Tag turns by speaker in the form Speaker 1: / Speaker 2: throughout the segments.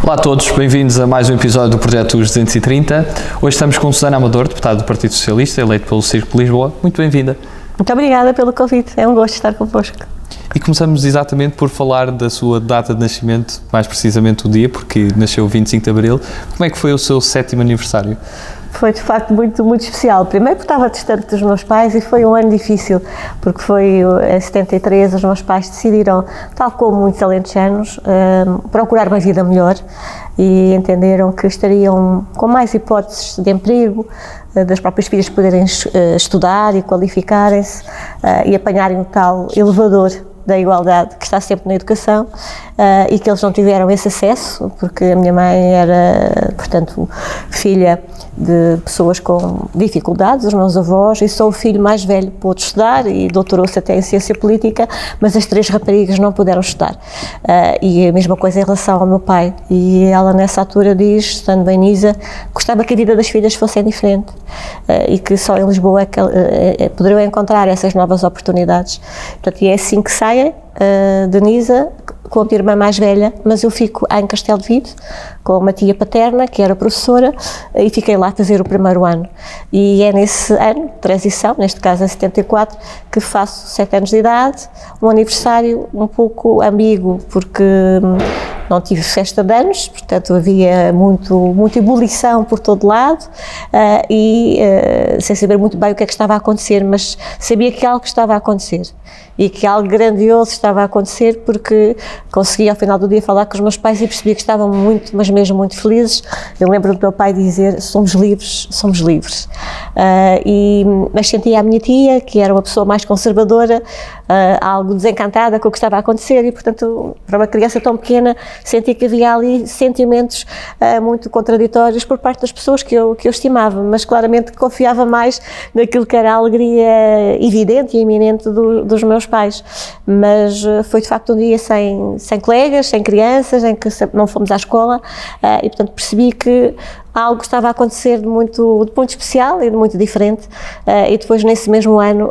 Speaker 1: Olá a todos, bem-vindos a mais um episódio do Projeto Os 230. Hoje estamos com Susana Amador, deputada do Partido Socialista, eleito pelo Círculo de Lisboa. Muito bem-vinda.
Speaker 2: Muito obrigada pelo convite, é um gosto estar convosco.
Speaker 1: E começamos exatamente por falar da sua data de nascimento, mais precisamente o dia, porque nasceu 25 de Abril. Como é que foi o seu 7º aniversário?
Speaker 2: Foi de facto muito especial. Primeiro porque estava distante dos meus pais e foi um ano difícil, porque foi em 73 os meus pais decidiram, tal como muitos alentejanos, procurar uma vida melhor e entenderam que estariam com mais hipóteses de emprego, das próprias filhas poderem estudar e qualificarem-se e apanharem o tal elevador da igualdade que está sempre na educação e que eles não tiveram esse acesso, porque a minha mãe era, portanto, filha de pessoas com dificuldades, os meus avós, e só o filho mais velho pôde estudar e doutorou-se até em ciência política, mas as 3 raparigas não puderam estudar. E a mesma coisa em relação ao meu pai, e ela nessa altura diz, estando bem Nisa, gostava que a vida das filhas fosse diferente e que só em Lisboa é que poderiam encontrar essas novas oportunidades. Portanto, e é assim que saem de Nisa, com a minha irmã mais velha, mas eu fico em Castelo de Vide, com uma tia paterna, que era professora, e fiquei lá a fazer o primeiro ano. E é nesse ano de transição, neste caso em 74, que faço 7 anos de idade, um aniversário um pouco ambíguo, porque não tive festa de anos, portanto havia muita ebulição por todo lado sem saber muito bem o que é que estava a acontecer, mas sabia que algo estava a acontecer e que algo grandioso estava a acontecer, porque consegui ao final do dia falar com os meus pais e percebi que estavam muito, mas mesmo muito felizes. Eu lembro do meu pai dizer, somos livres, somos livres. Mas sentia a minha tia, que era uma pessoa mais conservadora, algo desencantada com o que estava a acontecer e, portanto, para uma criança tão pequena, senti que havia ali sentimentos muito contraditórios por parte das pessoas que eu estimava, mas claramente confiava mais naquilo que era a alegria evidente e iminente dos meus pais. Mas foi de facto um dia sem colegas, sem crianças, em que não fomos à escola e, portanto, percebi que algo estava a acontecer de muito especial e de muito diferente, e depois nesse mesmo ano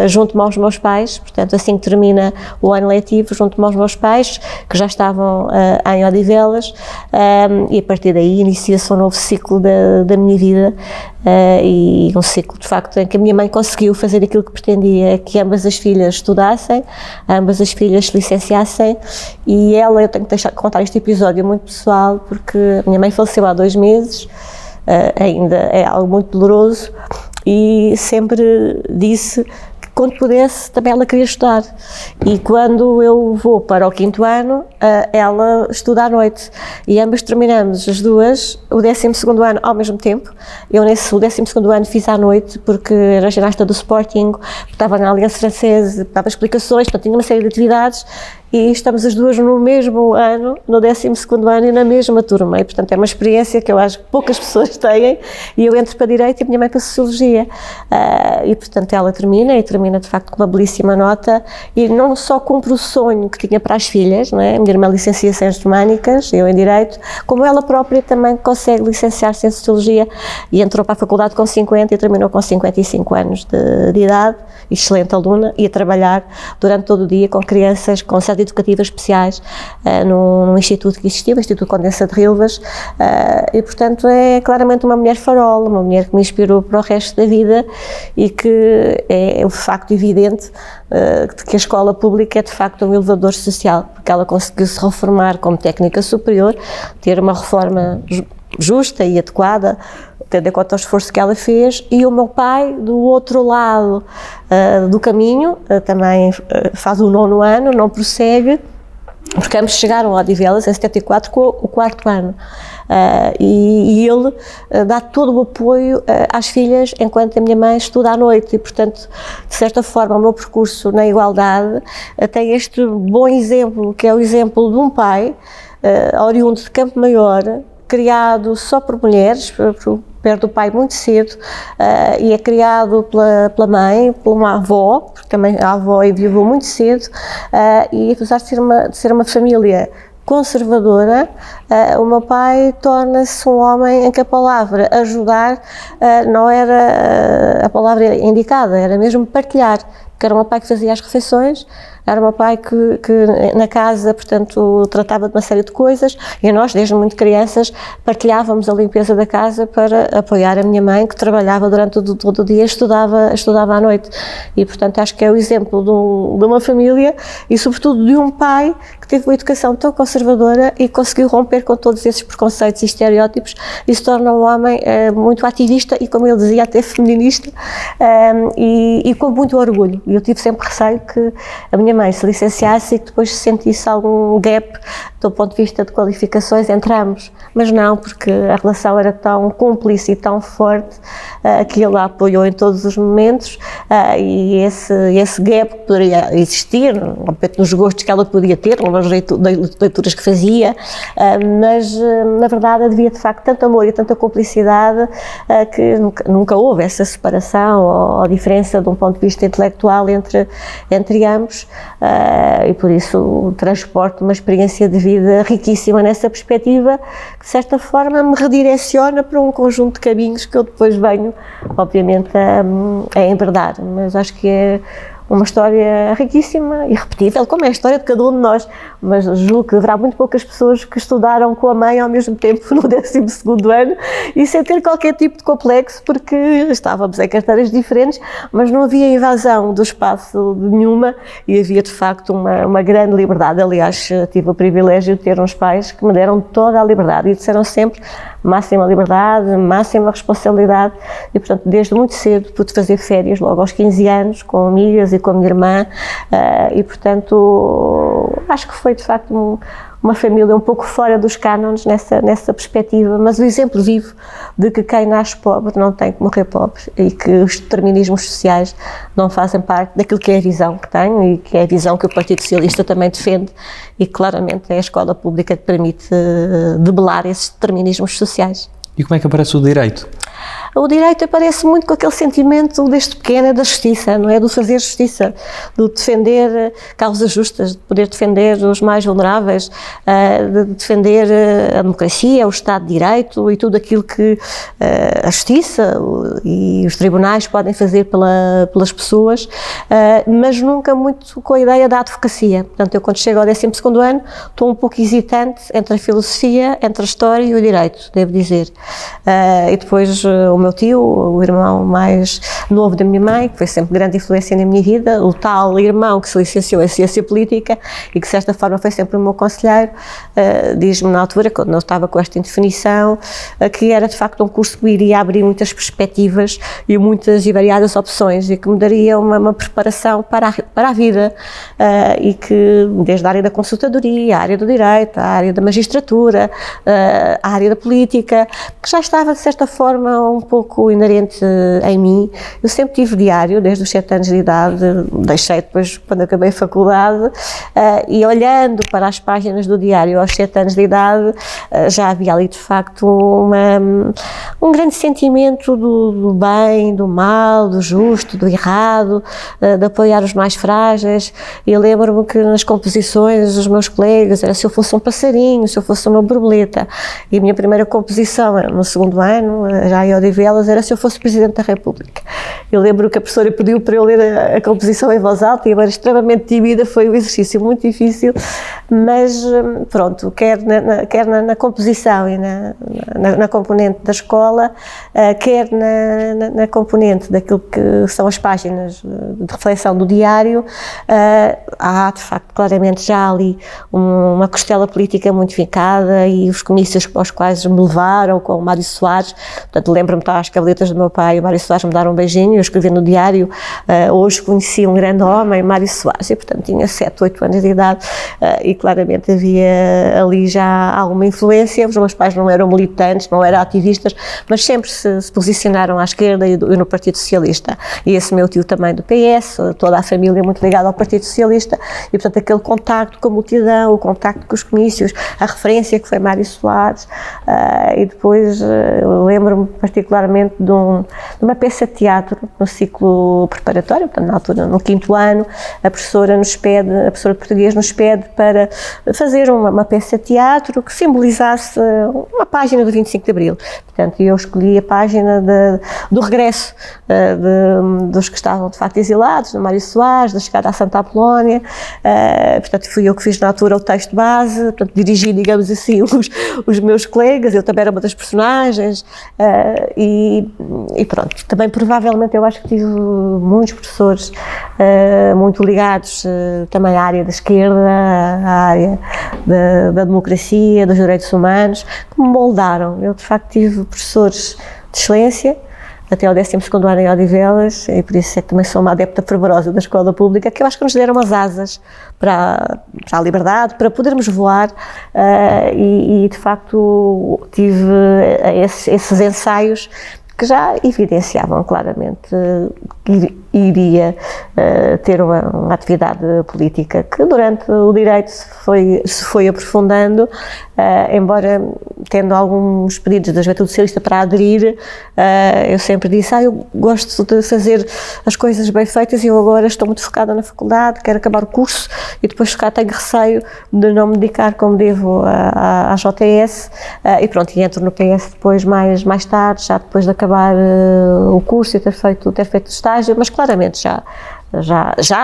Speaker 2: junto-me aos meus pais, portanto assim que termina o ano letivo, junto-me aos meus pais, que já estavam em Odivelas, e a partir daí inicia-se um novo ciclo da minha vida, e um ciclo de facto em que a minha mãe conseguiu fazer aquilo que pretendia, que ambas as filhas estudassem, ambas as filhas se licenciassem, e eu tenho que contar este episódio muito pessoal, porque a minha mãe faleceu há 2 meses, ainda é algo muito doloroso, e sempre disse que quando pudesse também ela queria estudar, e quando eu vou para o 5º ano ela estuda à noite, e ambas terminamos as duas o 12º ano ao mesmo tempo. Eu nesse 12º ano fiz à noite, porque era ginasta do Sporting, estava na Aliança Francesa, dava explicações, portanto tinha uma série de atividades, e estamos as duas no mesmo ano, no 12º ano e na mesma turma, e portanto é uma experiência que eu acho que poucas pessoas têm, e eu entro para Direito e a minha mãe para Sociologia, e portanto ela termina de facto com uma belíssima nota, e não só cumpre o sonho que tinha para as filhas, não é? A minha irmã licencia-se em Germânicas, eu em Direito, como ela própria também consegue licenciar-se em Sociologia, e entrou para a faculdade com 50 e terminou com 55 anos de idade, excelente aluna, e a trabalhar durante todo o dia com crianças com necessidades educativas especiais num instituto que existia, o Instituto Condensa de Rilvas, e portanto é claramente uma mulher farol, uma mulher que me inspirou para o resto da vida, e que é o facto evidente de que a escola pública é de facto um elevador social, porque ela conseguiu se reformar como técnica superior, ter uma reforma justa e adequada, tendo em conta o esforço que ela fez, e o meu pai, do outro lado do caminho, também faz o 9º ano, não prossegue, porque ambos chegaram a Odivelas em 74 com o 4º ano, e ele dá todo o apoio às filhas, enquanto a minha mãe estuda à noite, e portanto, de certa forma, o meu percurso na igualdade tem este bom exemplo, que é o exemplo de um pai oriundo de Campo Maior, criado só por mulheres, perde o pai muito cedo, e é criado pela mãe, por uma avó, porque também a avó enviou muito cedo, e apesar de ser uma família conservadora, o meu pai torna-se um homem em que a palavra ajudar não era a palavra indicada, era mesmo partilhar. que era o meu pai que fazia as refeições, era o meu pai que na casa, portanto, tratava de uma série de coisas, e nós, desde muito crianças, partilhávamos a limpeza da casa para apoiar a minha mãe, que trabalhava durante todo o dia e estudava à noite. E, portanto, acho que é o exemplo de uma família e, sobretudo, de um pai que teve uma educação tão conservadora e conseguiu romper com todos esses preconceitos e estereótipos e se torna um homem muito ativista e, como ele dizia, até feminista, e com muito orgulho. E eu tive sempre receio que a minha mãe se licenciasse e que depois se sentisse algum gap do ponto de vista de qualificações entre ambos, mas não, porque a relação era tão cúmplice e tão forte que ele a apoiou em todos os momentos, e esse gap poderia existir, nos gostos que ela podia ter, nas leituras que fazia, mas na verdade havia de facto tanto amor e tanta cumplicidade que nunca houve essa separação ou diferença de um ponto de vista intelectual entre ambos, e por isso transporto uma experiência de vida riquíssima nessa perspectiva, que de certa forma me redireciona para um conjunto de caminhos que eu depois venho, obviamente, a enverdar, mas acho que é uma história riquíssima e repetível, como é a história de cada um de nós, mas julgo que haverá muito poucas pessoas que estudaram com a mãe ao mesmo tempo no 12º ano e sem ter qualquer tipo de complexo, porque estávamos em carteiras diferentes, mas não havia invasão do espaço nenhuma e havia de facto uma grande liberdade. Aliás, tive o privilégio de ter uns pais que me deram toda a liberdade e disseram sempre máxima liberdade, máxima responsabilidade e, portanto, desde muito cedo pude fazer férias, logo aos 15 anos, com amigas e com a minha irmã, e, portanto, acho que foi, de facto, uma família um pouco fora dos cânones nessa perspectiva, mas o exemplo vivo de que quem nasce pobre não tem que morrer pobre e que os determinismos sociais não fazem parte daquilo que é a visão que tenho e que é a visão que o Partido Socialista também defende e claramente é a escola pública que permite debelar esses determinismos sociais.
Speaker 1: E como é que aparece o direito?
Speaker 2: O direito aparece muito com aquele sentimento desde pequena da justiça, não é? Do fazer justiça, do defender causas justas, de poder defender os mais vulneráveis, de defender a democracia, o Estado de Direito e tudo aquilo que a justiça e os tribunais podem fazer pelas pessoas, mas nunca muito com a ideia da advocacia. Portanto, eu quando chego ao 12º ano estou um pouco hesitante entre a filosofia, entre a história e o direito, devo dizer. E depois o meu tio, o irmão mais novo da minha mãe, que foi sempre grande influência na minha vida, o tal irmão que se licenciou em Ciência Política e que de certa forma foi sempre o meu conselheiro, diz-me na altura, quando eu estava com esta indefinição, que era de facto um curso que iria abrir muitas perspectivas e muitas e variadas opções e que me daria uma preparação para a vida, e que desde a área da consultadoria, a área do direito, a área da magistratura, a área da política, que já estava de certa forma um pouco inerente em mim. Eu sempre tive diário, desde os 7 anos de idade, deixei depois quando acabei a faculdade, e olhando para as páginas do diário aos 7 anos de idade, já havia ali de facto um grande sentimento do bem, do mal, do justo, do errado, de apoiar os mais frágeis. E eu lembro-me que nas composições dos meus colegas era se eu fosse um passarinho, se eu fosse uma borboleta, e a minha primeira composição no 2º ano, já em Odivelas, era se eu fosse Presidente da República. Eu lembro que a professora pediu para eu ler a composição em voz alta e eu era extremamente tímida, foi um exercício muito difícil, mas pronto, quer na composição e na componente da escola, quer na componente daquilo que são as páginas de reflexão do diário, há de facto claramente já ali uma costela política muito fincada e os comícios aos quais me levaram com o Mário Soares. Portanto, lembro-me às cavaletas do meu pai, o Mário Soares me deram um beijinho, eu escrevi no diário, hoje conheci um grande homem, Mário Soares, e portanto tinha 7, 8 anos de idade, e claramente havia ali já alguma influência. Os meus pais não eram militantes, não eram ativistas, mas sempre se posicionaram à esquerda e no Partido Socialista. E esse meu tio também do PS, toda a família muito ligada ao Partido Socialista, e portanto aquele contacto com a multidão, o contacto com os comícios, a referência que foi Mário Soares, e depois lembro-me particularmente particularmente de uma peça de teatro no ciclo preparatório, portanto, na altura, no 5º ano, a professora de português nos pede para fazer uma peça de teatro que simbolizasse uma página do 25 de Abril. Portanto, eu escolhi a página do regresso dos que estavam, de facto, exilados, do Mário Soares, da chegada à Santa Apolónia. Portanto, fui eu que fiz na altura o texto base, portanto, dirigi, digamos assim, os meus colegas, eu também era uma das personagens, e pronto. Também, provavelmente, eu acho que tive muitos professores muito ligados também à área da esquerda, à área da democracia, dos direitos humanos, que me moldaram. Eu, de facto, tive professores de excelência, até ao 12º ano em Odivelas, e por isso é que também sou uma adepta fervorosa da escola pública, que eu acho que nos deram as asas para a liberdade, para podermos voar, e de facto tive esses ensaios que já evidenciavam claramente que iria ter uma atividade política que durante o direito se foi aprofundando, embora tendo alguns pedidos da Juventude Socialista para aderir, eu sempre disse, eu gosto de fazer as coisas bem feitas e eu agora estou muito focada na faculdade, quero acabar o curso e depois cá tenho receio de não me dedicar como devo à JS, e pronto, e entro no PS depois mais tarde, já depois de acabar o curso e ter feito estágio, mas claramente já,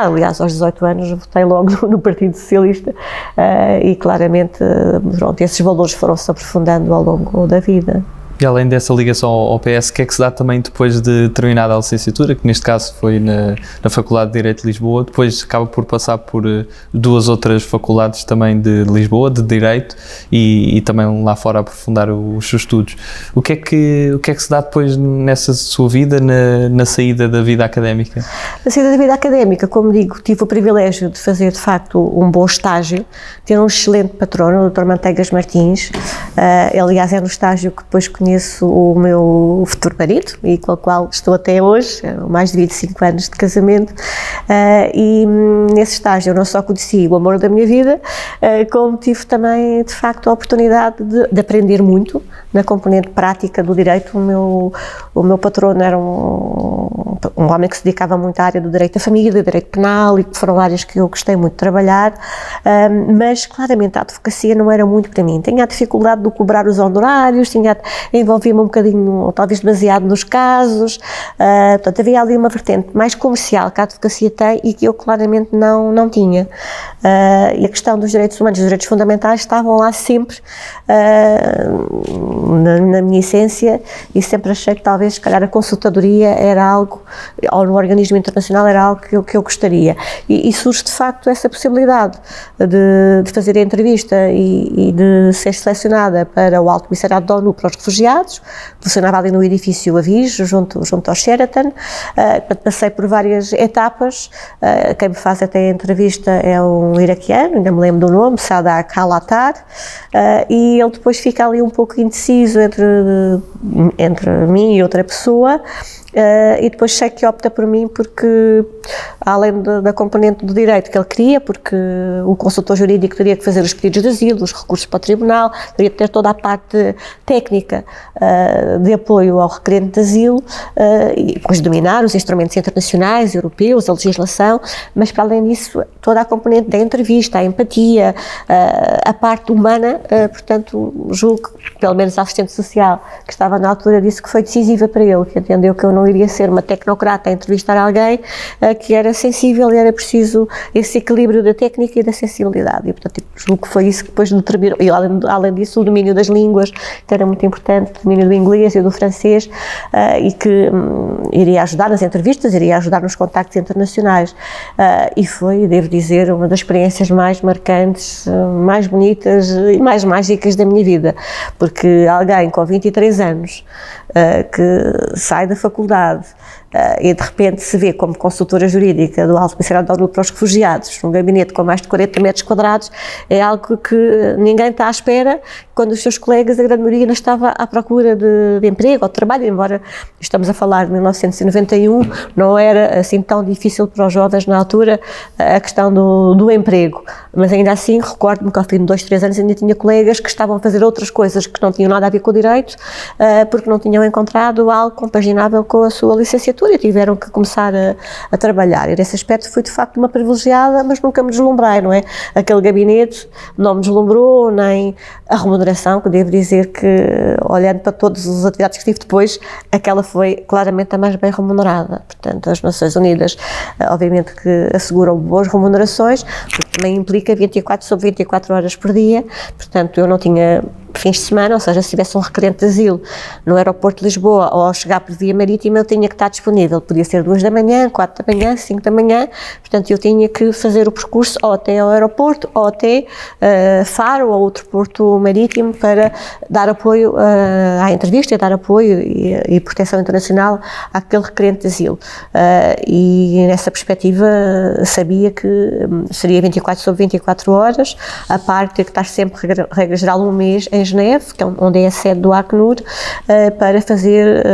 Speaker 2: aliás, aos 18 anos votei logo no Partido Socialista, e claramente, pronto, esses valores foram-se aprofundando ao longo da vida.
Speaker 1: E além dessa ligação ao PS, o que é que se dá também depois de terminada a licenciatura, que neste caso foi na Faculdade de Direito de Lisboa, depois acaba por passar por 2 outras faculdades também de Lisboa, de Direito, e também lá fora aprofundar os seus estudos. O que é que se dá depois nessa sua vida, na saída da vida académica?
Speaker 2: Na saída da vida académica, como digo, tive o privilégio de fazer de facto um bom estágio, ter um excelente patrono, o Dr. Manteigas Martins, aliás é no estágio que depois conheço o meu futuro marido e com o qual estou até hoje, mais de 25 anos de casamento, e nesse estágio eu não só conheci o amor da minha vida, como tive também de facto a oportunidade de aprender muito na componente prática do direito. O meu patrono era um homem que se dedicava muito à área do direito da família, direito penal, e que foram áreas que eu gostei muito de trabalhar, mas claramente a advocacia não era muito para mim. Tinha a dificuldade de cobrar os honorários, envolvia-me um bocadinho, talvez demasiado nos casos, portanto havia ali uma vertente mais comercial que a advocacia tem e que eu claramente não tinha. E a questão dos direitos humanos, dos direitos fundamentais estavam lá sempre na minha essência, e sempre achei que talvez, se calhar, a consultadoria era algo, ou no organismo internacional era algo que eu gostaria. E surge de facto essa possibilidade de fazer a entrevista e de ser selecionada para o Alto Comissariado da ONU para os Refugiados. Funcionava ali no edifício Avis, junto ao Sheraton. Passei por várias etapas. Quem me faz até a entrevista é um iraquiano, ainda me lembro do nome, Sadak Al-Attar, e ele depois fica ali um pouco indeciso entre mim e outra pessoa, e depois sei que opta por mim porque, além da componente do direito que ele queria, porque o consultor jurídico teria que fazer os pedidos de asilo, os recursos para o tribunal, teria que ter toda a parte técnica de apoio ao requerente de asilo, e depois dominar os instrumentos internacionais, europeus, a legislação, mas para além disso, toda a componente da entrevista, a empatia, a parte humana, portanto, julgo que, pelo menos a assistente social que estava na altura, disse que foi decisiva para ele, que entendeu que eu não iria ser uma tecnocrata a entrevistar alguém, que era sensível e era preciso esse equilíbrio da técnica e da sensibilidade, e portanto julgo que foi isso que depois determinou, e além disso o domínio das línguas, que era muito importante, o domínio do inglês e do francês, e que iria ajudar nas entrevistas, iria ajudar nos contactos internacionais, e foi, devo dizer, uma das experiências mais marcantes, mais bonitas e mais mágicas da minha vida, porque alguém com 23 anos que sai da faculdade, e de repente se vê como consultora jurídica do Alto Comissariado da ONU para os Refugiados, num gabinete com mais de 40 metros quadrados, é algo que ninguém está à espera, quando os seus colegas, a grande maioria, ainda estava à procura de emprego ou de trabalho, embora estamos a falar de 1991, não era assim tão difícil para os jovens na altura a questão do emprego, mas ainda assim recordo-me que ao fim de 2, 3 anos ainda tinha colegas que estavam a fazer outras coisas que não tinham nada a ver com o direito, porque não tinham encontrado algo compaginável com a sua licenciatura e tiveram que começar a trabalhar. E nesse aspecto fui de facto uma privilegiada, mas nunca me deslumbrei, não é? Aquele gabinete não me deslumbrou, nem a remuneração, que devo dizer que, olhando para todas as atividades que tive depois, aquela foi claramente a mais bem remunerada. Portanto, as Nações Unidas, obviamente que asseguram boas remunerações, porque também implica 24 sobre 24 horas por dia, portanto, eu não tinha fins de semana, ou seja, se tivesse um requerente de asilo no aeroporto de Lisboa ou ao chegar por via marítima, eu tinha que estar disponível. Podia ser 2 da manhã, 4 da manhã, 5 da manhã, portanto eu tinha que fazer o percurso ou até ao aeroporto ou até Faro ou outro porto marítimo para dar apoio à entrevista e dar apoio e proteção internacional àquele requerente de asilo. E nessa perspectiva sabia que seria 24 sobre 24 horas, a parte de que estar sempre, regra geral, um mês em Geneve, que é onde é a sede do Acnur, para fazer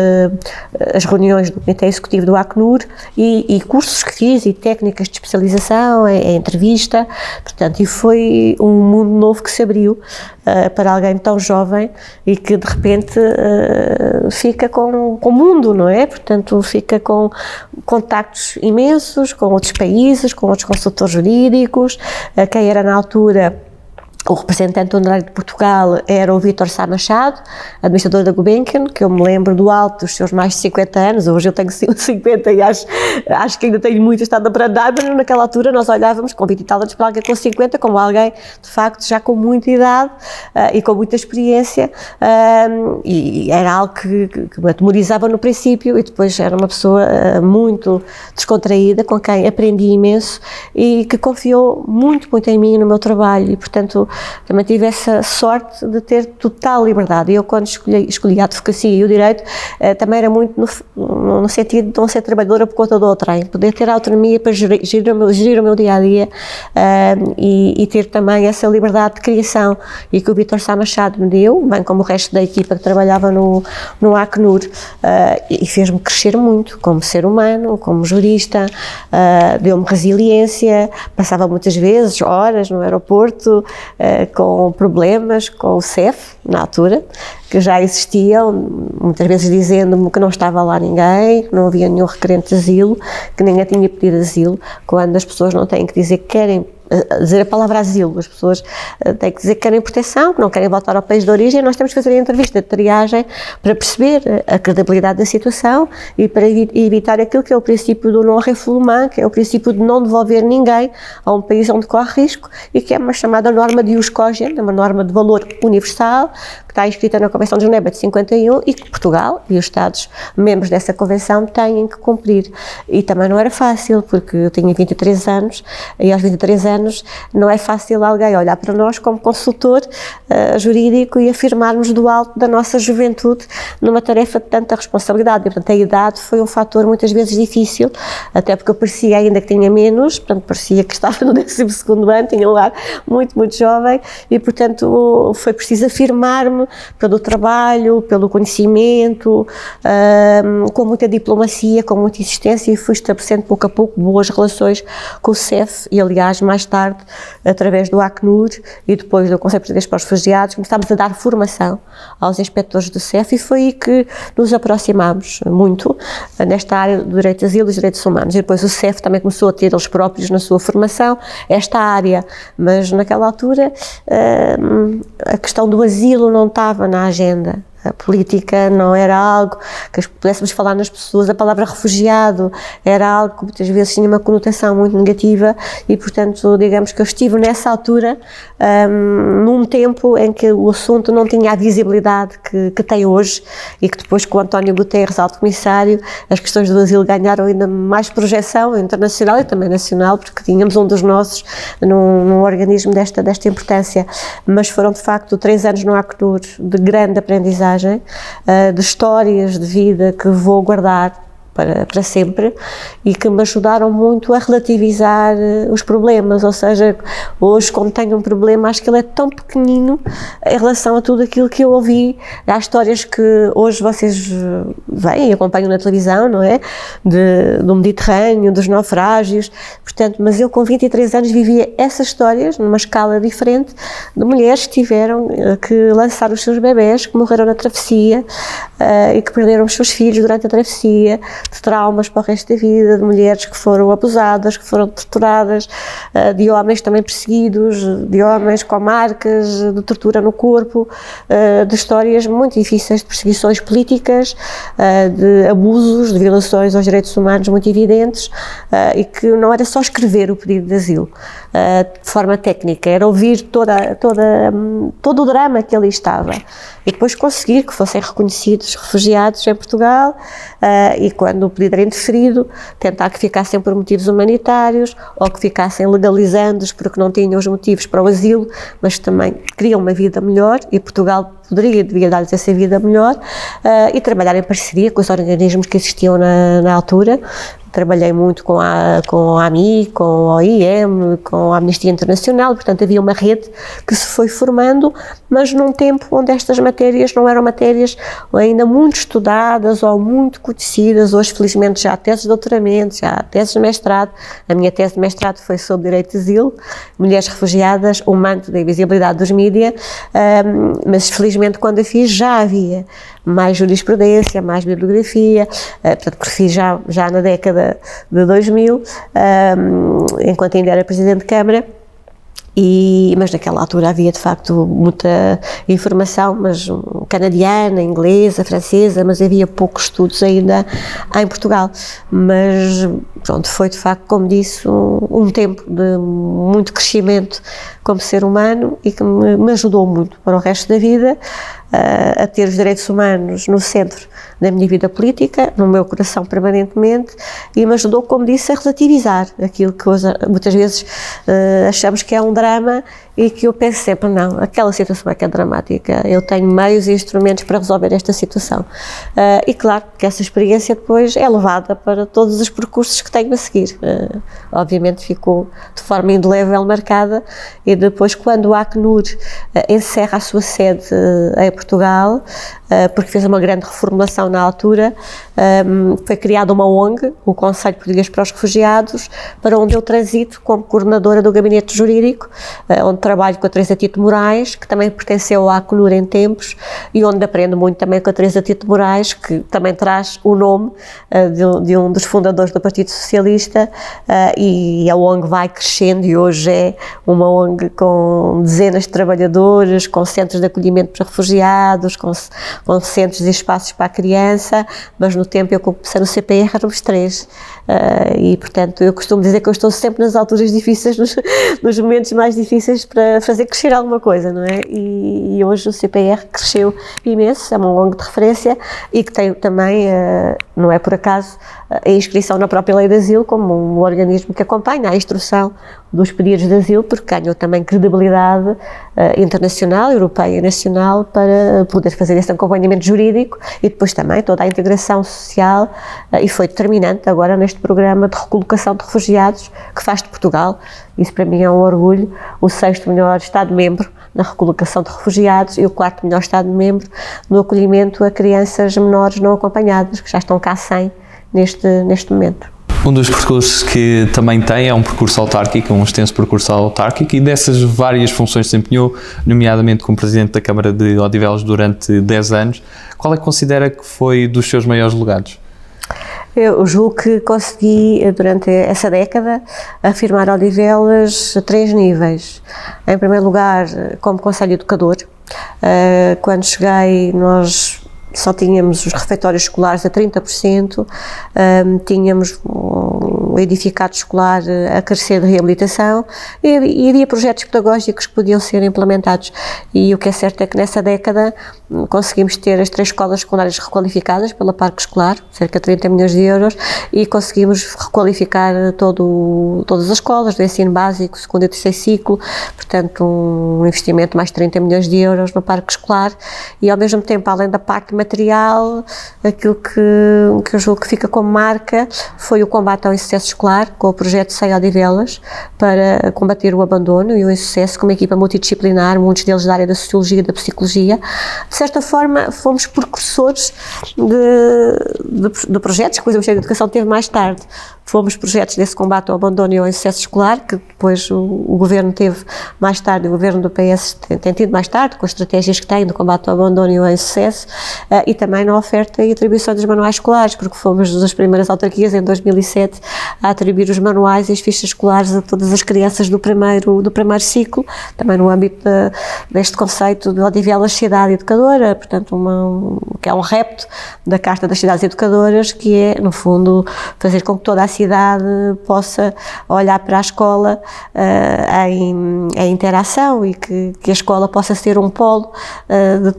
Speaker 2: as reuniões do Comitê Executivo do Acnur e cursos que fiz e técnicas de especialização, a entrevista, portanto, e foi um mundo novo que se abriu para alguém tão jovem e que de repente fica com o mundo, não é? Portanto, fica com contactos imensos com outros países, com outros consultores jurídicos, quem era na altura o representante honorário de Portugal era o Vítor Sá Machado, administrador da Gulbenkian, que eu me lembro do alto dos seus mais de 50 anos, hoje eu tenho 50 e acho que ainda tenho muito estado para andar, mas naquela altura nós olhávamos com 20 e tal anos para alguém com 50, como alguém de facto já com muita idade e com muita experiência, e era algo que me atemorizava no princípio e depois era uma pessoa muito descontraída, com quem aprendi imenso e que confiou muito em mim e no meu trabalho e portanto também tive essa sorte de ter total liberdade. Eu, quando escolhi a advocacia e o direito, também era muito no sentido de não ser trabalhadora por conta do outrem, poder ter autonomia para gerir o meu dia-a-dia e ter também essa liberdade de criação e que o Vítor Sá Machado me deu, bem como o resto da equipa que trabalhava no Acnur, e fez-me crescer muito como ser humano, como jurista, deu-me resiliência, passava muitas vezes horas no aeroporto, com problemas com o CEF, na altura, que já existiam, muitas vezes dizendo-me que não estava lá ninguém, que não havia nenhum requerente de asilo, que ninguém tinha pedido asilo, quando as pessoas não têm que dizer que querem dizer a palavra asilo, as pessoas têm que dizer que querem proteção, que não querem voltar ao país de origem, nós temos que fazer a entrevista de triagem para perceber a credibilidade da situação e para evitar aquilo que é o princípio do non-refoulement, que é o princípio de não devolver ninguém a um país onde corre risco e que é uma chamada norma de jus cogens, uma norma de valor universal, que está inscrita na Convenção de Genebra de 51 e que Portugal e os Estados membros dessa Convenção têm que cumprir. E também não era fácil, porque eu tinha 23 anos e aos 23 anos não é fácil alguém olhar para nós como consultor jurídico e afirmarmos do alto da nossa juventude numa tarefa de tanta responsabilidade. E, portanto, a idade foi um fator muitas vezes difícil, até porque eu parecia ainda que tinha menos, portanto, parecia que estava no 12º ano, tinha um ar muito, muito jovem e, portanto, foi preciso afirmar-me pelo trabalho, pelo conhecimento, com muita diplomacia, com muita insistência e fui estabelecendo pouco a pouco boas relações com o CEF e, aliás, mais tarde, através do Acnur e depois do Conselho Português para os Refugiados, começámos a dar formação aos inspectores do CEF e foi aí que nos aproximámos muito nesta área do direito de asilo e dos direitos humanos. E depois o CEF também começou a ter eles próprios na sua formação esta área, mas naquela altura a questão do asilo não estava na agenda. A política não era algo que pudéssemos falar nas pessoas, a palavra refugiado era algo que muitas vezes tinha uma conotação muito negativa e, portanto, digamos que eu estive nessa altura num tempo em que o assunto não tinha a visibilidade que tem hoje e que depois com o António Guterres, alto comissário, as questões do asilo ganharam ainda mais projeção internacional e também nacional, porque tínhamos um dos nossos num organismo desta importância, mas foram de facto 3 anos no Acnur de grande aprendizagem, de histórias de vida que vou guardar para sempre e que me ajudaram muito a relativizar os problemas, ou seja, hoje quando tenho um problema acho que ele é tão pequenino em relação a tudo aquilo que eu ouvi. Há histórias que hoje vocês veem e acompanham na televisão, não é? Do Mediterrâneo, dos naufrágios, portanto, mas eu com 23 anos vivia essas histórias numa escala diferente de mulheres que tiveram que lançar os seus bebés, que morreram na travessia e que perderam os seus filhos durante a travessia, de traumas para o resto da vida, de mulheres que foram abusadas, que foram torturadas, de homens também perseguidos, de homens com marcas de tortura no corpo, de histórias muito difíceis de perseguições políticas, de abusos, de violações aos direitos humanos muito evidentes, e que não era só escrever o pedido de asilo de forma técnica, era ouvir todo o drama que ali estava e depois conseguir que fossem reconhecidos refugiados em Portugal, e quando o pedido era indeferido, tentar que ficassem por motivos humanitários ou que ficassem legalizando-os porque não tinham os motivos para o asilo, mas também queriam uma vida melhor e Portugal poderia e devia dar-lhes essa vida melhor, e trabalhar em parceria com os organismos que existiam na altura. Trabalhei muito com a AMI, com a OIM, com a Amnistia Internacional, portanto havia uma rede que se foi formando, mas num tempo onde estas matérias não eram matérias ainda muito estudadas ou muito conhecidas. Hoje, felizmente, já há teses de doutoramento, já há teses de mestrado. A minha tese de mestrado foi sobre direito de asilo, mulheres refugiadas, o manto da invisibilidade dos mídia, mas felizmente quando a fiz já havia mais jurisprudência, mais bibliografia, portanto, que fiz já na década de 2000, enquanto ainda era Presidente de Câmara, mas naquela altura havia de facto muita informação, mas canadiana, inglesa, francesa, mas havia poucos estudos ainda em Portugal. Mas pronto, foi de facto, como disse, um tempo de muito crescimento como ser humano e que me ajudou muito para o resto da vida, a ter os direitos humanos no centro da minha vida política, no meu coração permanentemente, e me ajudou, como disse, a relativizar aquilo que hoje, muitas vezes achamos que é um drama e que eu penso sempre, não, aquela situação é que é dramática, eu tenho meios e instrumentos para resolver esta situação. E claro que essa experiência depois é levada para todos os percursos que tenho a seguir. Obviamente ficou de forma indelével marcada, e depois quando a Acnur encerra a sua sede em Portugal, porque fez uma grande reformulação na altura, foi criada uma ONG, o Conselho Português para os Refugiados, para onde eu transito como coordenadora do gabinete jurídico, onde trabalho com a Teresa Tito Moraes, que também pertenceu à Acnur em tempos, e onde aprendo muito também com a Teresa Tito Moraes, que também traz o nome de um dos fundadores do Partido Socialista, e a ONG vai crescendo e hoje é uma ONG com dezenas de trabalhadores, com centros de acolhimento para refugiados, com centros e espaços para a criança, mas no tempo eu comecei no CPR, éramos 3, e portanto eu costumo dizer que eu estou sempre nas alturas difíceis, nos momentos mais difíceis para fazer crescer alguma coisa, não é? E hoje o CPR cresceu imenso, é uma ONG de referência e que tem também, não é por acaso, a inscrição na própria Lei de Asilo como um organismo que acompanha a instrução dos pedidos de asilo, porque ganhou também credibilidade internacional, europeia e nacional para poder fazer esse acompanhamento jurídico e depois também toda a integração social, e foi determinante agora neste programa de recolocação de refugiados que faz de Portugal, isso para mim é um orgulho, o 6º melhor Estado-membro na recolocação de refugiados e o 4º melhor Estado-membro no acolhimento a crianças menores não acompanhadas, que já estão cá 100 neste momento.
Speaker 1: Um dos percursos que também tem é um percurso autárquico, um extenso percurso autárquico, e dessas várias funções que desempenhou, nomeadamente como Presidente da Câmara de Odivelas durante 10 anos, qual é que considera que foi dos seus maiores legados?
Speaker 2: Eu julgo que consegui, durante essa década, afirmar Odivelas a 3 níveis. Em primeiro lugar, como Conselho Educador. Quando cheguei, nós só tínhamos os refeitórios escolares a 30%, tínhamos um edificado escolar a crescer de reabilitação e havia projetos pedagógicos que podiam ser implementados. E o que é certo é que nessa década conseguimos ter as 3 escolas secundárias requalificadas pela Parque Escolar, cerca de 30 milhões de euros, e conseguimos requalificar todas as escolas do ensino básico, segundo e terceiro ciclo, portanto um investimento de mais de 30 milhões de euros no Parque Escolar, e ao mesmo tempo, além da parte material, aquilo que eu julgo que fica como marca foi o combate ao insucesso escolar, com o projeto SEI Odivelas, para combater o abandono e o insucesso, com uma equipa multidisciplinar, muitos deles da área da Sociologia e da Psicologia. De certa forma, fomos precursores de projetos que depois o Ministério da Educação teve mais tarde. Fomos projetos desse combate ao abandono e ao insucesso escolar, que depois o Governo teve mais tarde, o Governo do PS tem tido mais tarde, com as estratégias que tem no combate ao abandono e ao insucesso, e também na oferta e atribuição dos manuais escolares, porque fomos das primeiras autarquias, em 2007, a atribuir os manuais e as fichas escolares a todas as crianças do primeiro ciclo, também no âmbito deste conceito de Odivelas Cidade Educadora, portanto, que é um repto da Carta das Cidades Educadoras, que é, no fundo, fazer com que toda a cidade possa olhar para a escola em interação e que a escola possa ser um polo de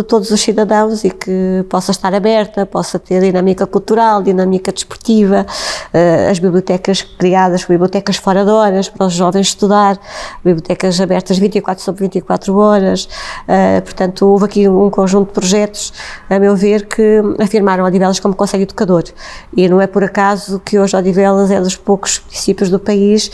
Speaker 2: todos os cidadãos e que possa estar aberta, possa ter dinâmica cultural, dinâmica desportiva, as bibliotecas criadas, bibliotecas fora de horas para os jovens estudar, bibliotecas abertas 24/24 horas, portanto houve aqui um conjunto de projetos, a meu ver, que afirmaram Odivelas como concelho educador, e não é por acaso que hoje Odivelas é dos poucos municípios do país,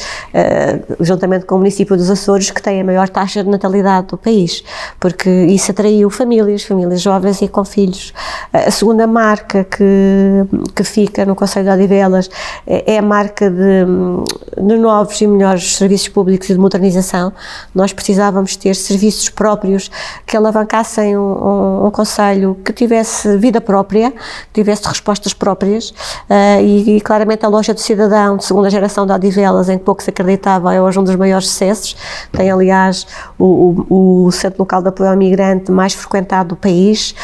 Speaker 2: juntamente com o município dos Açores, que tem a maior taxa de natalidade do país, porque isso atraiu famílias jovens e com filhos. A segunda marca que fica no concelho de Odivelas é a marca de novos e melhores serviços públicos e de modernização. Nós precisávamos ter serviços próprios que alavancassem um concelho que tivesse vida própria, que tivesse respostas próprias, e claramente a loja do cidadão de segunda geração de Odivelas, em que pouco se acreditava, é hoje um dos maiores sucessos. Tem, aliás, o centro local de apoio ao migrante mais frequentado do país,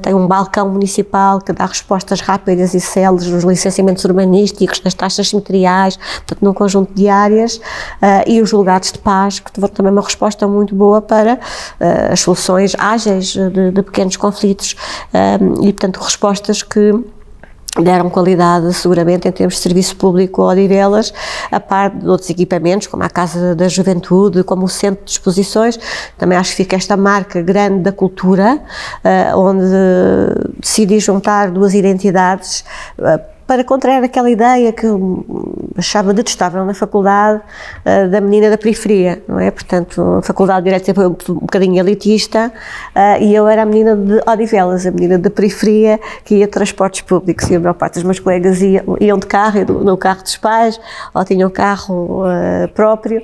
Speaker 2: tem um balcão municipal que dá respostas rápidas e céleres nos licenciamentos urbanísticos, nas taxas semestriais, portanto, num conjunto de áreas, e os julgados de paz, que tiveram também uma resposta muito boa para as soluções ágeis de pequenos conflitos, e, portanto, respostas que deram qualidade, seguramente, em termos de serviço público a Odivelas, a par de outros equipamentos, como a Casa da Juventude, como o Centro de Exposições. Também acho que fica esta marca grande da cultura, onde decidi juntar duas identidades, para contrariar aquela ideia que eu achava detestável na faculdade, da menina da periferia, não é? Portanto, a Faculdade de Direito foi um bocadinho elitista, e eu era a menina de Odivelas, a menina da periferia, que ia de transportes públicos, e a maior parte dos meus colegas iam de carro, no carro dos pais, ou tinham carro próprio,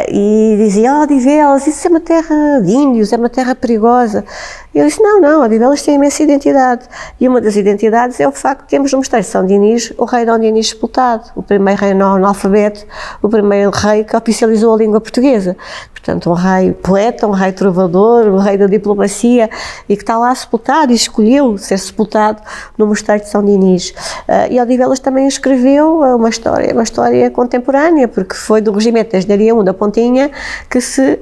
Speaker 2: e diziam: Odivelas, isso é uma terra de índios, é uma terra perigosa. E eu disse: não, Odivelas tem imensa identidade, e uma das identidades é o facto de termos no Mosteiro de São Dinis o rei Dom Dinis sepultado, o primeiro rei não analfabeto, o primeiro rei que oficializou a língua portuguesa. Portanto, um rei poeta, um rei trovador, um rei da diplomacia, e que está lá sepultado e escolheu ser sepultado no Mosteiro de São Dinis. E Odivelas também escreveu uma história contemporânea, porque foi do Regimento de Engenharia 1 da Pontinha que se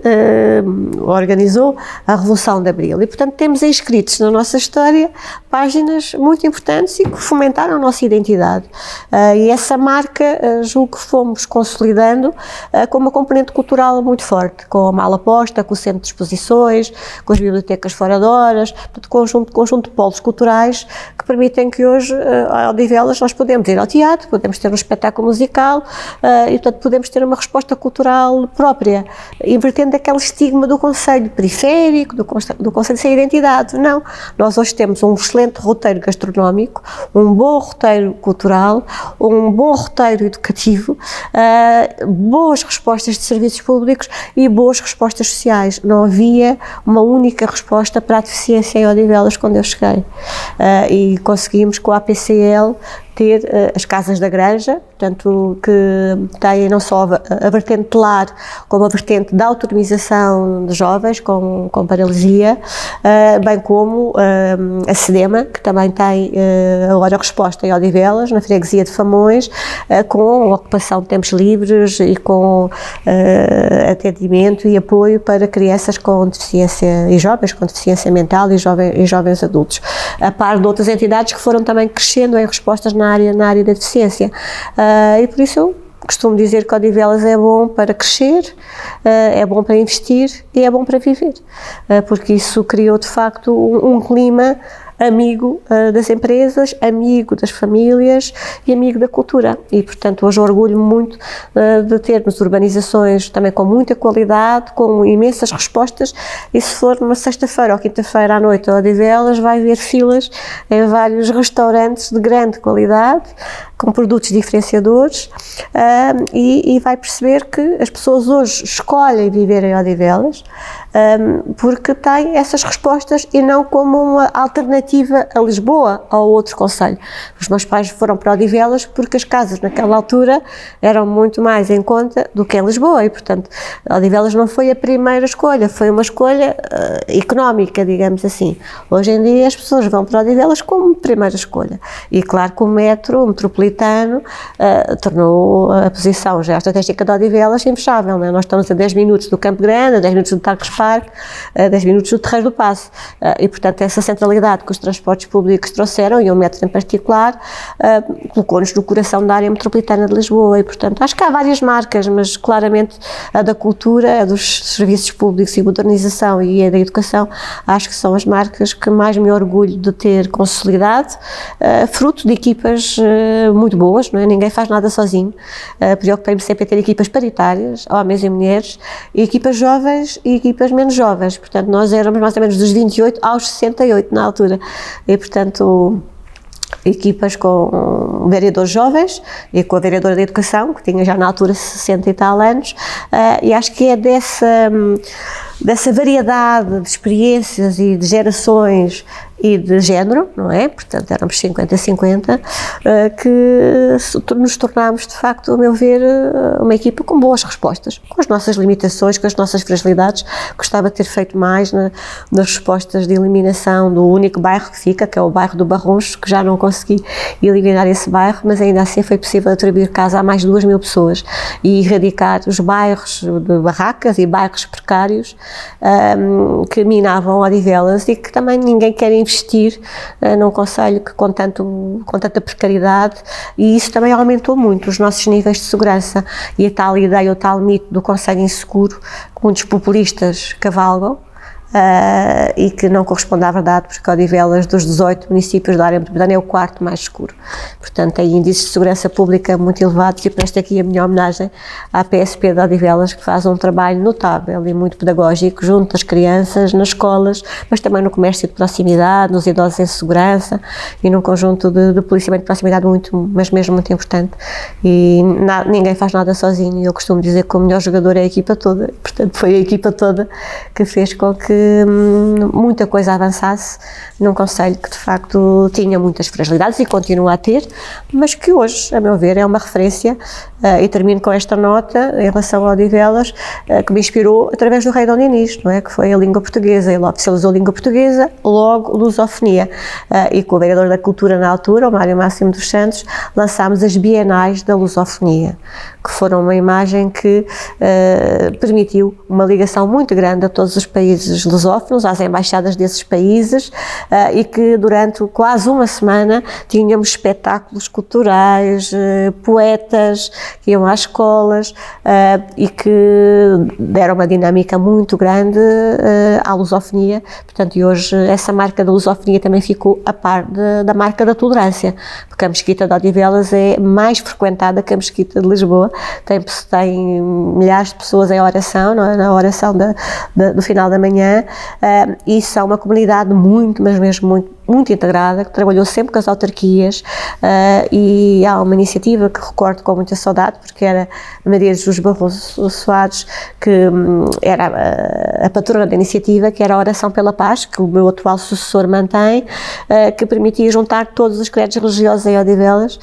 Speaker 2: organizou a Revolução de Abril. E, portanto, temos inscritos na nossa história páginas muito importantes e que fomentaram a nossa identidade. E essa marca, julgo que fomos consolidando com uma componente cultural muito forte, com a Mala Posta, com o Centro de Exposições, com as bibliotecas fora de horas, portanto, conjunto de polos culturais que permitem que hoje, a Odivelas, nós podemos ir ao teatro, podemos ter um espetáculo musical, e, portanto, podemos ter uma resposta cultural própria, invertendo aquele estigma do concelho periférico, do concelho sem identidade. Não, nós hoje temos um excelente roteiro gastronómico, um bom roteiro cultural, um bom roteiro educativo, boas respostas de serviços públicos e boas respostas sociais. Não havia uma única resposta para a deficiência em Odivelas quando eu cheguei, e conseguimos, com a APCL, ter as casas da Granja, portanto, que têm não só a vertente lar, como a vertente da autonomização de jovens com paralisia, bem como a CEDEMA, que também tem agora resposta em Odivelas, na freguesia de Famões, com ocupação de tempos livres e com atendimento e apoio para crianças com deficiência e jovens com deficiência mental e jovens adultos, a par de outras entidades que foram também crescendo em respostas na área da deficiência. E por isso eu costumo dizer que Odivelas é bom para crescer, é bom para investir e é bom para viver, porque isso criou de facto um clima amigo das empresas, amigo das famílias e amigo da cultura. E, portanto, hoje orgulho-me muito de termos urbanizações também com muita qualidade, com imensas respostas, e se for numa sexta-feira ou quinta-feira à noite a Odivelas, vai haver filas em vários restaurantes de grande qualidade, com produtos diferenciadores, e vai perceber que as pessoas hoje escolhem viver em Odivelas porque têm essas respostas e não como uma alternativa a Lisboa ou a outro concelho. Os meus pais foram para Odivelas porque as casas naquela altura eram muito mais em conta do que em Lisboa e, portanto, Odivelas não foi a primeira escolha, foi uma escolha económica, digamos assim. Hoje em dia as pessoas vão para Odivelas como primeira escolha e, claro, que o metropolitano tornou a posição geoestratégica de Odivelas imfechável, não é? Nós estamos a 10 minutos do Campo Grande, a 10 minutos do Tagus Parque, a 10 minutos do Terreiro do Paço, e portanto essa centralidade que os transportes públicos trouxeram, e o metro em particular, colocou-nos no coração da área metropolitana de Lisboa, e portanto acho que há várias marcas, mas claramente a da cultura, a dos serviços públicos e modernização e a da educação, acho que são as marcas que mais me orgulho de ter consolidado, fruto de equipas muito boas, não é? Ninguém faz nada sozinho, preocupei-me sempre em ter equipas paritárias, homens e mulheres, e equipas jovens e equipas menos jovens, portanto nós éramos mais ou menos dos 28 aos 68 na altura, e portanto equipas com vereadores jovens e com a vereadora da educação, que tinha já na altura 60 e tal anos, e acho que é dessa variedade de experiências e de gerações e de género, não é? Portanto, éramos 50-50, que nos tornámos, de facto, a meu ver, uma equipa com boas respostas, com as nossas limitações, com as nossas fragilidades. Gostava de ter feito mais nas respostas de eliminação do único bairro que fica, que é o bairro do Barruncho, que já não consegui eliminar esse bairro, mas ainda assim foi possível atribuir casa a mais de 2.000 pessoas e erradicar os bairros de barracas e bairros precários que minavam Odivelas e que também ninguém quer investir num concelho que com tanta precariedade, e isso também aumentou muito os nossos níveis de segurança e a tal ideia, o tal mito do concelho inseguro que muitos populistas cavalgam. E que não corresponde à verdade, porque Odivelas, dos 18 municípios da área metropolitana, é o quarto mais seguro. Portanto, tem índices de segurança pública muito elevados, e presto aqui a minha homenagem à PSP de Odivelas, que faz um trabalho notável e muito pedagógico junto às crianças, nas escolas, mas também no comércio de proximidade, nos idosos em segurança e num conjunto de policiamento de proximidade mas mesmo muito importante. E ninguém faz nada sozinho, e eu costumo dizer que o melhor jogador é a equipa toda, portanto foi a equipa toda que fez com que muita coisa avançasse num concelho que de facto tinha muitas fragilidades e continua a ter, mas que hoje, a meu ver, é uma referência, e termino com esta nota em relação a Odivelas, que me inspirou através do rei Dom Dinis, não é? Que foi a língua portuguesa. Ele oficializou a língua portuguesa, logo lusofonia, e com o vereador da cultura na altura, o Mário Máximo dos Santos, lançámos as bienais da lusofonia, que foram uma imagem que permitiu uma ligação muito grande a todos os países lusófonos, às embaixadas desses países, e que durante quase uma semana tínhamos espetáculos culturais, poetas que iam às escolas, e que deram uma dinâmica muito grande à lusofonia. Portanto, e hoje essa marca da lusofonia também ficou a par da marca da tolerância, porque a Mesquita de Odivelas é mais frequentada que a Mesquita de Lisboa, Lisboa, tem milhares de pessoas em oração, não é? Na oração do final da manhã, e são uma comunidade muito, mas mesmo muito integrada, que trabalhou sempre com as autarquias, e há uma iniciativa que recordo com muita saudade, porque era a Maria Jesus Barroso Soares, que era a patrona da iniciativa, que era a Oração pela Paz, que o meu atual sucessor mantém, que permitia juntar todos os credos religiosos em Odivelas,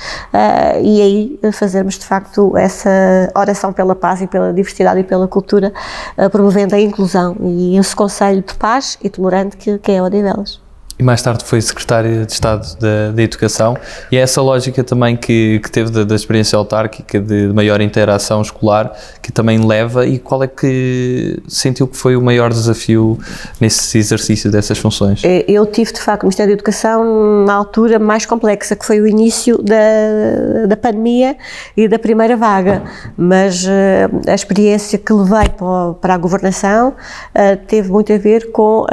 Speaker 2: e aí fazermos de facto essa oração pela paz e pela diversidade e pela cultura, promovendo a inclusão e esse concelho de paz e tolerante que é Odivelas.
Speaker 1: E mais tarde foi secretária de Estado da Educação, e é essa lógica também que teve da experiência autárquica de maior interação escolar que também leva. E qual é que sentiu que foi o maior desafio nesse exercício dessas funções?
Speaker 2: Eu tive de facto o Ministério da Educação na altura mais complexa, que foi o início da pandemia e da primeira vaga, mas a experiência que levei para a governação teve muito a ver com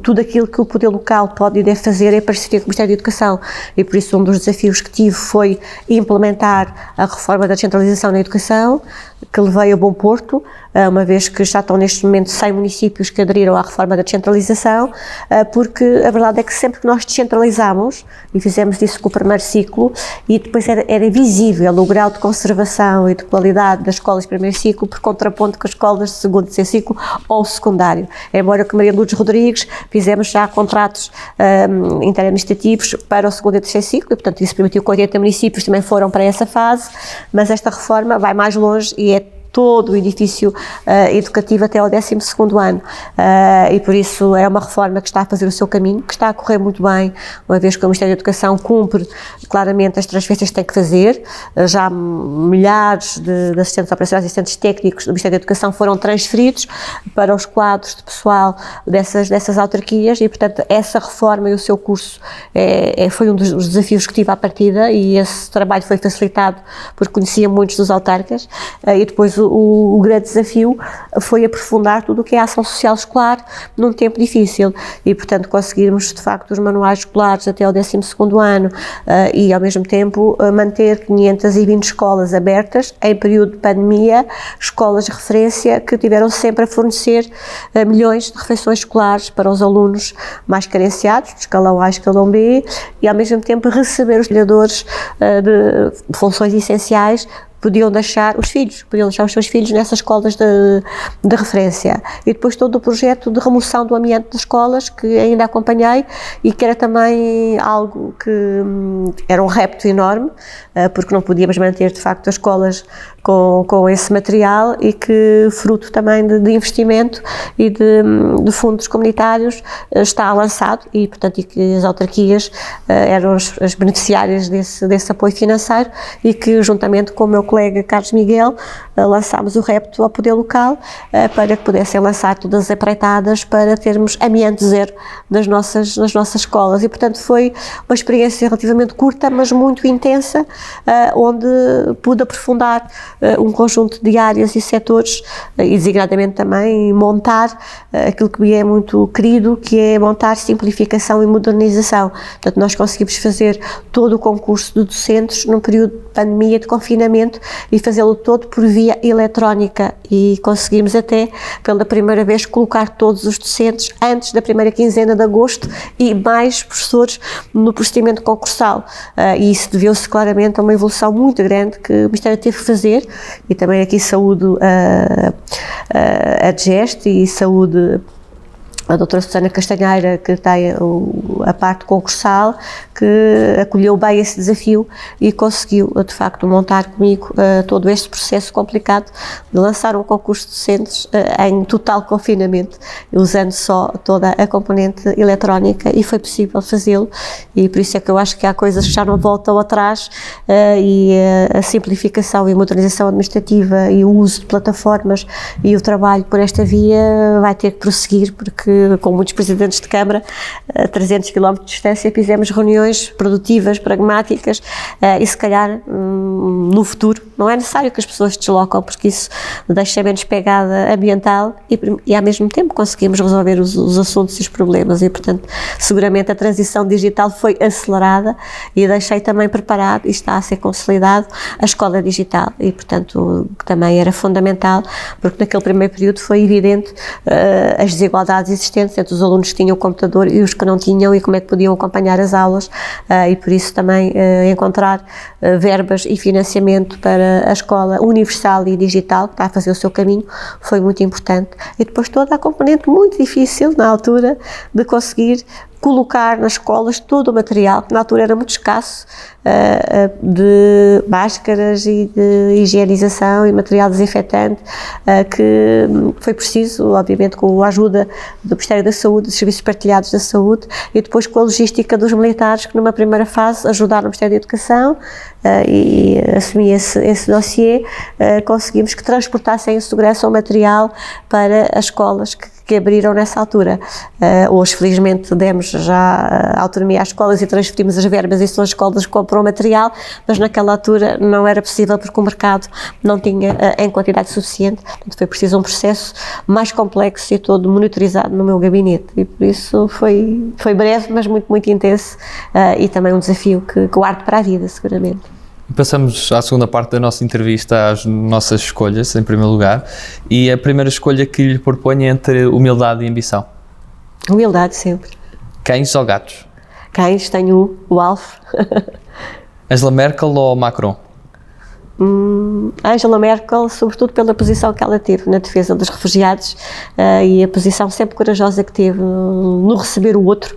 Speaker 2: tudo aquilo que o poder local pode e deve fazer em parceria com o Ministério da Educação, e por isso um dos desafios que tive foi implementar a reforma da descentralização na educação, que levei a bom porto, uma vez que já estão neste momento 100 municípios que aderiram à reforma da descentralização, porque a verdade é que sempre que nós descentralizamos, e fizemos isso com o primeiro ciclo, e depois era visível o grau de conservação e de qualidade das escolas de primeiro ciclo, por contraponto com as escolas de segundo e terceiro ciclo ou secundário. Embora com Maria Lourdes Rodrigues fizemos já contratos interadministrativos para o segundo e terceiro ciclo, e portanto isso permitiu que 80 municípios também foram para essa fase, mas esta reforma vai mais longe e é todo o edifício educativo até ao 12º ano, e por isso é uma reforma que está a fazer o seu caminho, que está a correr muito bem, uma vez que o Ministério da Educação cumpre claramente as transferências que tem que fazer. Já milhares de assistentes operacionais e assistentes técnicos do Ministério da Educação foram transferidos para os quadros de pessoal dessas autarquias, e portanto essa reforma e o seu curso foi um dos desafios que tive à partida, e esse trabalho foi facilitado porque conhecia muitos dos autarcas, e depois o grande desafio foi aprofundar tudo o que é a ação social escolar num tempo difícil, e portanto conseguirmos de facto os manuais escolares até ao 12º ano, e ao mesmo tempo manter 520 escolas abertas em período de pandemia, escolas de referência que tiveram sempre a fornecer milhões de refeições escolares para os alunos mais carenciados, de escalão A e escalão B, e ao mesmo tempo receber os trabalhadores de funções essenciais podiam deixar os seus filhos nessas escolas de referência. E depois todo o projeto de remoção do amianto das escolas, que ainda acompanhei, e que era também algo que era um repto enorme, porque não podíamos manter de facto as escolas com esse material, e que fruto também de investimento e de fundos comunitários está lançado, e portanto e que as autarquias eram as beneficiárias desse apoio financeiro, e que juntamente com o meu colega Carlos Miguel lançámos o repto ao poder local para que pudessem lançar todas as empreitadas para termos amianto zero nas nossas escolas, e portanto foi uma experiência relativamente curta, mas muito intensa, onde pude aprofundar um conjunto de áreas e setores, e designadamente também montar aquilo que me é muito querido, que é montar simplificação e modernização. Portanto, nós conseguimos fazer todo o concurso de docentes num período de pandemia, de confinamento, e fazê-lo todo por via eletrónica, e conseguimos até pela primeira vez colocar todos os docentes antes da primeira quinzena de agosto, e mais professores no procedimento concursal, e isso deveu-se claramente a uma evolução muito grande que o Ministério teve que fazer, e também aqui saúdo a DGEST e saúde a doutora Susana Castanheira, que tem a parte concursal, que acolheu bem esse desafio e conseguiu, de facto, montar comigo todo este processo complicado de lançar um concurso de docentes em total confinamento, usando só toda a componente eletrónica, e foi possível fazê-lo, e por isso é que eu acho que há coisas que já não voltam atrás, e a simplificação e a modernização administrativa e o uso de plataformas e o trabalho por esta via vai ter que prosseguir, porque com muitos presidentes de Câmara, a 300 km de distância, fizemos reuniões produtivas, pragmáticas, e se calhar no futuro não é necessário que as pessoas se deslocam, porque isso deixa menos pegada ambiental e ao mesmo tempo conseguimos conseguimos resolver os assuntos e os problemas e, portanto, seguramente a transição digital foi acelerada e deixei também preparado e está a ser consolidado a escola digital e, portanto, que também era fundamental, porque naquele primeiro período foi evidente as desigualdades existentes entre os alunos que tinham o computador e os que não tinham e como é que podiam acompanhar as aulas e por isso também encontrar verbas e financiamento para a escola universal e digital, que está a fazer o seu caminho, foi muito importante. E depois toda a componente muito difícil na altura de conseguir colocar nas escolas todo o material, que na altura era muito escasso, de máscaras e de higienização e material desinfetante, que foi preciso, obviamente, com a ajuda do Ministério da Saúde, dos Serviços Partilhados da Saúde, e depois com a logística dos militares, que numa primeira fase ajudaram o Ministério da Educação e assumi esse dossiê, conseguimos que transportassem em segurança o material para as escolas que abriram nessa altura. Hoje, felizmente, demos já autonomia às escolas e transferimos as verbas e são as escolas que compram o material, mas naquela altura não era possível porque o mercado não tinha em quantidade suficiente, portanto foi preciso um processo mais complexo e todo monitorizado no meu gabinete e por isso foi breve, mas muito, muito intenso e também um desafio que guardo para a vida, seguramente.
Speaker 1: Passamos à segunda parte da nossa entrevista às nossas escolhas, em primeiro lugar, e a primeira escolha que lhe proponho é entre humildade e ambição.
Speaker 2: Humildade, sempre.
Speaker 1: Cães ou gatos?
Speaker 2: Cães, tenho o Alf.
Speaker 1: Angela Merkel ou Macron?
Speaker 2: Angela Merkel, sobretudo pela posição que ela teve na defesa dos refugiados e a posição sempre corajosa que teve no receber o outro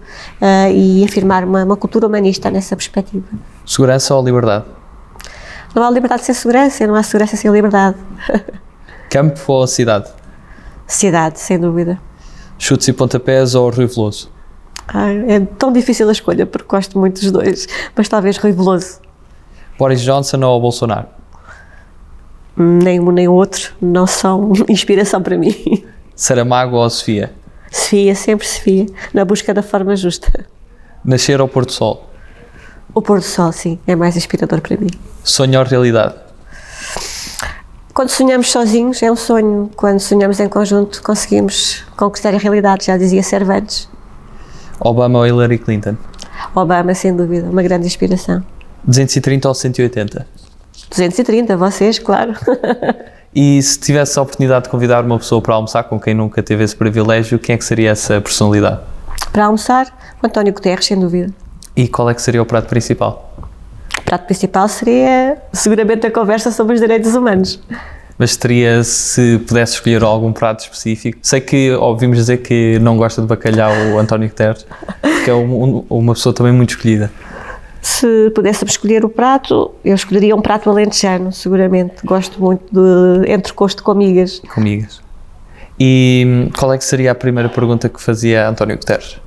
Speaker 2: e afirmar uma cultura humanista nessa perspectiva.
Speaker 1: Segurança ou liberdade?
Speaker 2: Não há liberdade sem segurança, não há segurança sem liberdade.
Speaker 1: Campo ou cidade?
Speaker 2: Cidade, sem dúvida.
Speaker 1: Chutes e pontapés ou Rui Veloso?
Speaker 2: É tão difícil a escolha, porque gosto muito dos dois, mas talvez Rui Veloso.
Speaker 1: Boris Johnson ou Bolsonaro?
Speaker 2: Nem um nem o outro, não são inspiração para mim.
Speaker 1: Saramago ou Sofia?
Speaker 2: Sofia, sempre Sofia, na busca da forma justa.
Speaker 1: Nascer ou pôr do sol?
Speaker 2: O pôr do sol, sim, é mais inspirador para mim.
Speaker 1: Sonho ou realidade?
Speaker 2: Quando sonhamos sozinhos é um sonho, quando sonhamos em conjunto conseguimos conquistar a realidade, já dizia Cervantes.
Speaker 1: Obama ou Hillary Clinton?
Speaker 2: Obama, sem dúvida, uma grande inspiração.
Speaker 1: 230 ou 180?
Speaker 2: 230, vocês, claro.
Speaker 1: E se tivesse a oportunidade de convidar uma pessoa para almoçar com quem nunca teve esse privilégio, quem é que seria essa personalidade?
Speaker 2: Para almoçar, o António Guterres, sem dúvida.
Speaker 1: E qual é que seria o prato principal?
Speaker 2: O prato principal seria seguramente a conversa sobre os direitos humanos.
Speaker 1: Mas teria, se pudesse escolher algum prato específico, sei que ouvimos dizer que não gosta de bacalhau o António Guterres, que é uma pessoa também muito escolhida.
Speaker 2: Se pudéssemos escolher o prato, eu escolheria um prato alentejano, seguramente. Gosto muito de entrecosto com migas.
Speaker 1: Com migas. E qual é que seria a primeira pergunta que fazia António Guterres?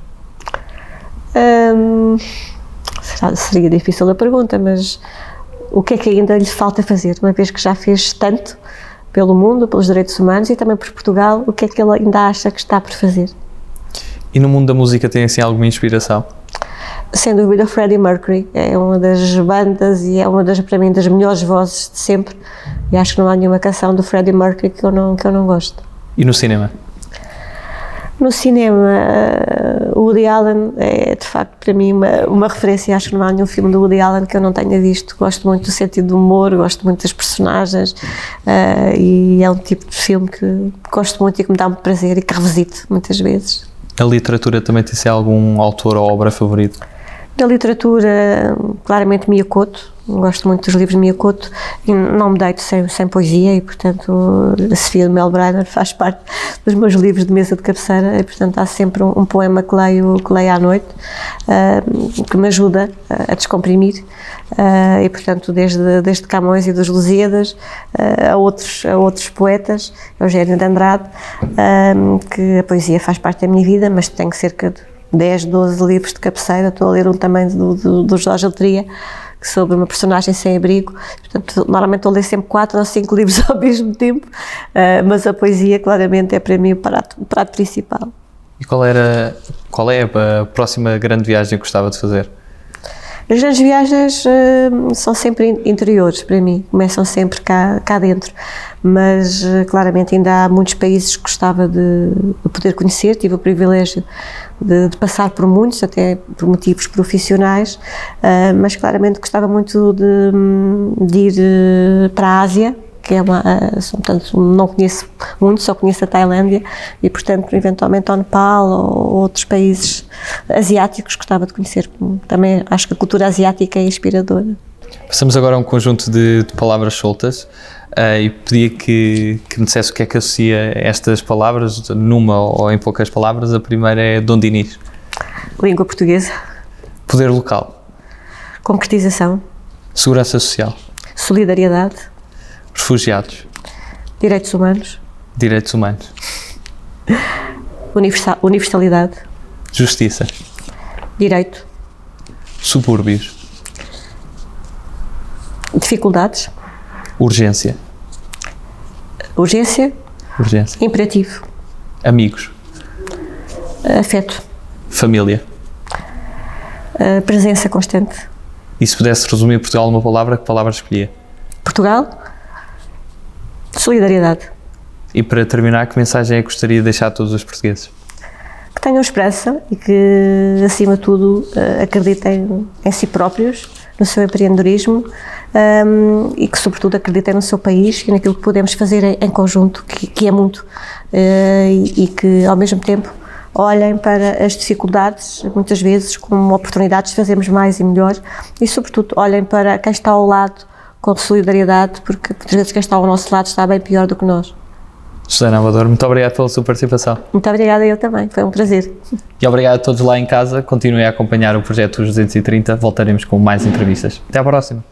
Speaker 2: Seria difícil a pergunta, mas o que é que ainda lhe falta fazer? Uma vez que já fez tanto pelo mundo, pelos direitos humanos e também por Portugal, o que é que ele ainda acha que está por fazer?
Speaker 1: E no mundo da música tem assim alguma inspiração?
Speaker 2: Sem dúvida, Freddie Mercury é uma das bandas e é uma das, para mim, das melhores vozes de sempre e acho que não há nenhuma canção do Freddie Mercury que eu não gosto.
Speaker 1: E no cinema?
Speaker 2: No cinema, o Woody Allen é de facto para mim uma referência, acho que não há nenhum filme do Woody Allen que eu não tenha visto, gosto muito do sentido do humor, gosto muito das personagens e é um tipo de filme que gosto muito e que me dá muito prazer e que revisito muitas vezes.
Speaker 1: A literatura também tem sido algum autor ou obra favorito?
Speaker 2: Da literatura, claramente Miyakoto, gosto muito dos livros de Miyakoto e não me deito sem poesia e, portanto, a Sofia de Melbrenner faz parte dos meus livros de mesa de cabeceira e, portanto, há sempre um poema que leio à noite que me ajuda a descomprimir e, portanto, desde Camões e dos Lusíadas a outros poetas, Eugênio de Andrade, que a poesia faz parte da minha vida, mas tenho cerca de 10, 12 livros de cabeceira, estou a ler um também do Jorge Letria, sobre uma personagem sem abrigo, portanto, normalmente estou a ler sempre 4 ou 5 livros ao mesmo tempo, mas a poesia claramente é para mim o prato principal.
Speaker 1: E qual é a próxima grande viagem que gostava de fazer?
Speaker 2: As grandes viagens são sempre interiores para mim, começam sempre cá dentro, mas claramente ainda há muitos países que gostava de poder conhecer, tive o privilégio de passar por muitos, até por motivos profissionais, mas claramente gostava muito de ir para a Ásia, que é portanto, não conheço muito, só conheço a Tailândia e, portanto, eventualmente ao Nepal ou outros países asiáticos gostava de conhecer. Também acho que a cultura asiática é inspiradora.
Speaker 1: Passamos agora a um conjunto de palavras soltas e pedia que me dissesse o que é que associa estas palavras, numa ou em poucas palavras. A primeira é Dom Dinis.
Speaker 2: Língua portuguesa.
Speaker 1: Poder local.
Speaker 2: Concretização.
Speaker 1: Segurança social.
Speaker 2: Solidariedade.
Speaker 1: Refugiados.
Speaker 2: Direitos humanos.
Speaker 1: Direitos humanos.
Speaker 2: Universalidade.
Speaker 1: Justiça.
Speaker 2: Direito.
Speaker 1: Subúrbios.
Speaker 2: Dificuldades.
Speaker 1: Urgência.
Speaker 2: Urgência.
Speaker 1: Urgência.
Speaker 2: Imperativo.
Speaker 1: Amigos.
Speaker 2: Afeto.
Speaker 1: Família.
Speaker 2: Presença constante.
Speaker 1: E se pudesse resumir Portugal numa palavra, que palavra escolhia?
Speaker 2: Portugal. Solidariedade.
Speaker 1: E para terminar, que mensagem é que gostaria de deixar a todos os portugueses?
Speaker 2: Que tenham esperança e que, acima de tudo, acreditem em si próprios, no seu empreendedorismo e que, sobretudo, acreditem no seu país e naquilo que podemos fazer em conjunto, que é muito, e que, ao mesmo tempo, olhem para as dificuldades, muitas vezes, como oportunidades de fazermos mais e melhor e, sobretudo, olhem para quem está ao lado com solidariedade, porque muitas vezes quem está ao nosso lado está bem pior do que nós.
Speaker 1: Susana Amador, muito obrigado pela sua participação.
Speaker 2: Muito obrigada, eu também, foi um prazer.
Speaker 1: E obrigado a todos lá em casa, continuem a acompanhar o projeto 230, voltaremos com mais entrevistas. Até à próxima.